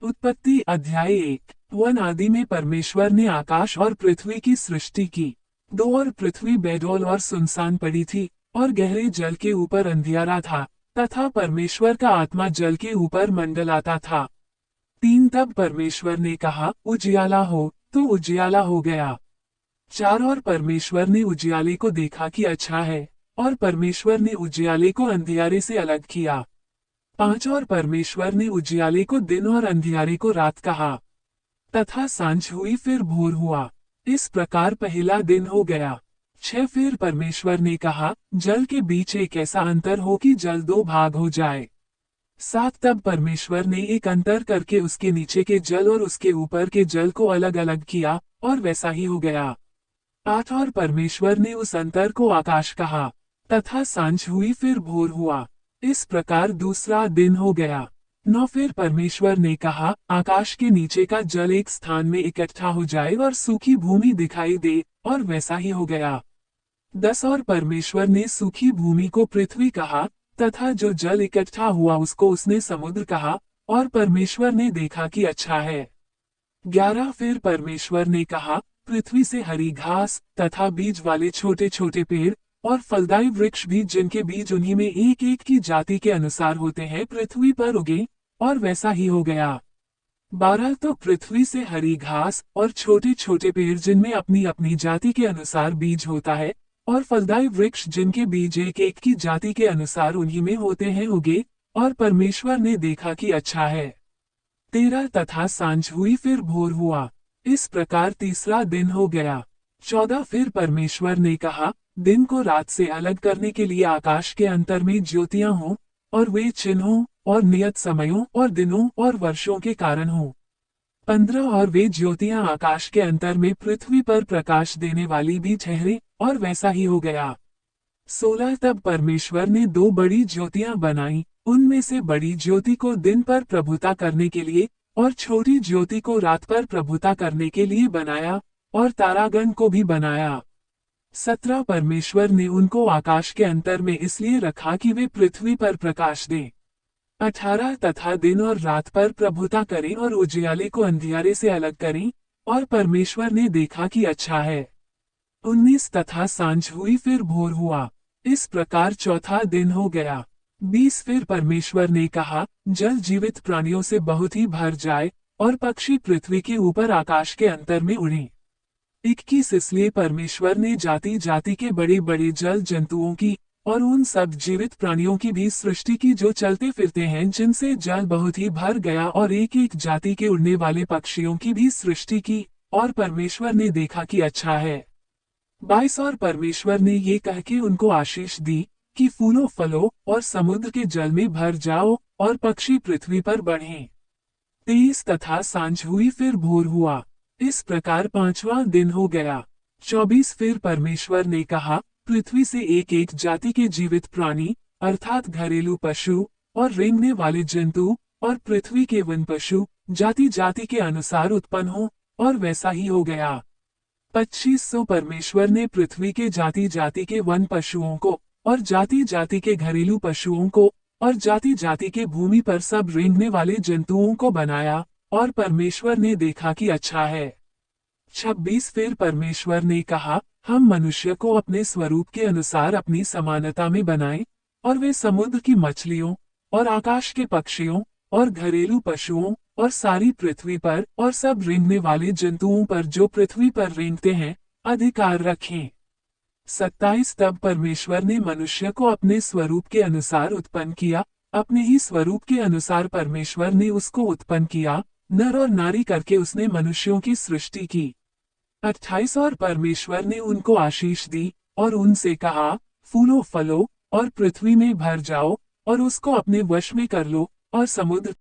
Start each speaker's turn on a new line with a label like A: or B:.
A: उत्पत्ति अध्याय 1। वन आदि में परमेश्वर ने आकाश और पृथ्वी की सृष्टि की। 2 और पृथ्वी बेडौल और सुनसान पड़ी थी, और गहरे जल के ऊपर अंधियारा था, तथा परमेश्वर का आत्मा जल के ऊपर मंडलाता था। 3 तब परमेश्वर ने कहा, उजियाला हो, तो उजियाला हो गया। 4 और परमेश्वर ने उजियाले को देखा कि अच्छा है, और परमेश्वर ने उजियाले को अंधियारे से अलग किया। 5 और परमेश्वर ने उजियाले को दिन और अंधियारे को रात कहा। तथा सांझ हुई फिर भोर हुआ। इस प्रकार पहला दिन हो गया। 6 फिर परमेश्वर ने कहा, जल के बीच एक ऐसा अंतर हो कि जल 2 भाग हो जाए। 7 तब परमेश्वर ने एक अंतर करके उसके नीचे के जल और उसके ऊपर के जल को अलग अलग किया, और वैसा ही हो गया। 8 और परमेश्वर ने उस अंतर को आकाश कहा। तथा सांझ हुई फिर भोर हुआ। इस प्रकार दूसरा दिन हो गया। 9 फिर परमेश्वर ने कहा, आकाश के नीचे का जल एक स्थान में इकट्ठा हो जाए और सूखी भूमि दिखाई दे, और वैसा ही हो गया। 10 और परमेश्वर ने सूखी भूमि को पृथ्वी कहा, तथा जो जल इकट्ठा हुआ उसको उसने समुद्र कहा, और परमेश्वर ने देखा कि अच्छा है। 11 फिर परमेश्वर ने कहा, पृथ्वी से हरी घास तथा बीज वाले छोटे छोटे पेड़ और फलदायी वृक्ष भी जिनके बीज उन्हीं में एक एक की जाति के अनुसार होते हैं पृथ्वी पर उगे, और वैसा ही हो गया। 12 तो पृथ्वी से हरी घास और छोटे छोटे पेड़ जिनमें अपनी अपनी जाति के अनुसार बीज होता है, और फलदायी वृक्ष जिनके बीज एक एक की जाति के अनुसार उन्हीं में होते हैं उगे, और परमेश्वर ने देखा कि अच्छा है। 13 तथा सांझ हुई फिर भोर हुआ। इस प्रकार तीसरा दिन हो गया। 14 फिर परमेश्वर ने कहा, दिन को रात से अलग करने के लिए आकाश के अंतर में ज्योतियां हों, और वे चिन्हों और नियत समयों और दिनों और वर्षों के कारण हों। 15 और वे ज्योतियां आकाश के अंतर में पृथ्वी पर प्रकाश देने वाली भी ठहरे, और वैसा ही हो गया। 16 तब परमेश्वर ने 2 बड़ी ज्योतियां बनाई, उनमें से बड़ी ज्योति को दिन पर प्रभुता करने के लिए, और छोटी ज्योति को रात पर प्रभुता करने के लिए बनाया, और तारागण को भी बनाया। 17 परमेश्वर ने उनको आकाश के अंतर में इसलिए रखा कि वे पृथ्वी पर प्रकाश दें। 18 तथा दिन और रात पर प्रभुता करें और उजियाले को अंधियारे से अलग करें, और परमेश्वर ने देखा कि अच्छा है। 19 तथा सांझ हुई फिर भोर हुआ। इस प्रकार चौथा दिन हो गया। 20 फिर परमेश्वर ने कहा, जल जीवित प्राणियों से बहुत ही भर जाए, और पक्षी पृथ्वी के ऊपर आकाश के अंतर में उड़ें। 21 इसलिए परमेश्वर ने जाति जाति के बड़े बड़े जल जंतुओं की और उन सब जीवित प्राणियों की भी सृष्टि की जो चलते फिरते हैं जिनसे जल बहुत ही भर गया, और एक एक जाति के उड़ने वाले पक्षियों की भी सृष्टि की, और परमेश्वर ने देखा कि अच्छा है। 22 और परमेश्वर ने ये कह के उनको आशीष दी कि फूलो फलो और समुद्र के जल में भर जाओ, और पक्षी पृथ्वी पर बढ़ें। 23 तथा सांझ हुई फिर भोर हुआ। इस प्रकार 5वां दिन हो गया। 24 फिर परमेश्वर ने कहा, पृथ्वी से एक एक जाति के जीवित प्राणी अर्थात घरेलू पशु और रेंगने वाले जंतु और पृथ्वी के वन पशु जाति जाति के अनुसार उत्पन्न हो, और वैसा ही हो गया। 25 परमेश्वर ने पृथ्वी के जाति जाति के वन पशुओं को और जाति जाति के घरेलू पशुओं को और जाति जाति के भूमि पर सब रेंगने वाले जंतुओं को बनाया, और परमेश्वर ने देखा कि अच्छा है। 26 फिर परमेश्वर ने कहा, हम मनुष्य को अपने स्वरूप के अनुसार अपनी समानता में बनाएं, और वे समुद्र की मछलियों और आकाश के पक्षियों और घरेलू पशुओं और सारी पृथ्वी पर और सब रेंगने वाले जंतुओं पर जो पृथ्वी पर रेंगते हैं अधिकार रखें। 27 तब परमेश्वर ने मनुष्य को अपने स्वरूप के अनुसार उत्पन्न किया, अपने ही स्वरूप के अनुसार परमेश्वर ने उसको उत्पन्न किया, नर और नारी करके उसने मनुष्यों की सृष्टि की। 28 और परमेश्वर ने उनको आशीष दी, और उनसे कहा, फूलो फलो और पृथ्वी में भर जाओ, और उसको अपने वश में कर लो, और समुद्र